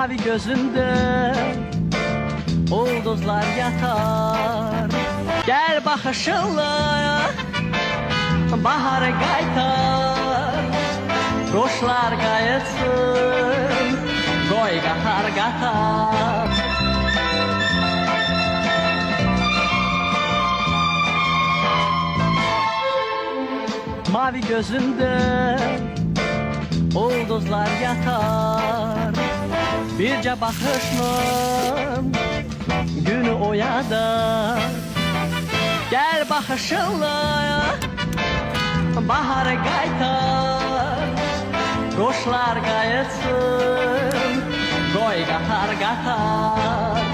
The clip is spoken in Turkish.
Mavi gözünde ulduzlar yatar. Gel bakışınla baharı qaytar. Quşlar qayıtsın, qoy qatar qatar. Mavi gözünde ulduzlar yatar. Birce bakışla günü oyadar. Gel bakışınla baharı qaytar. Quşlar qayıtsın, qoy qatar qatar.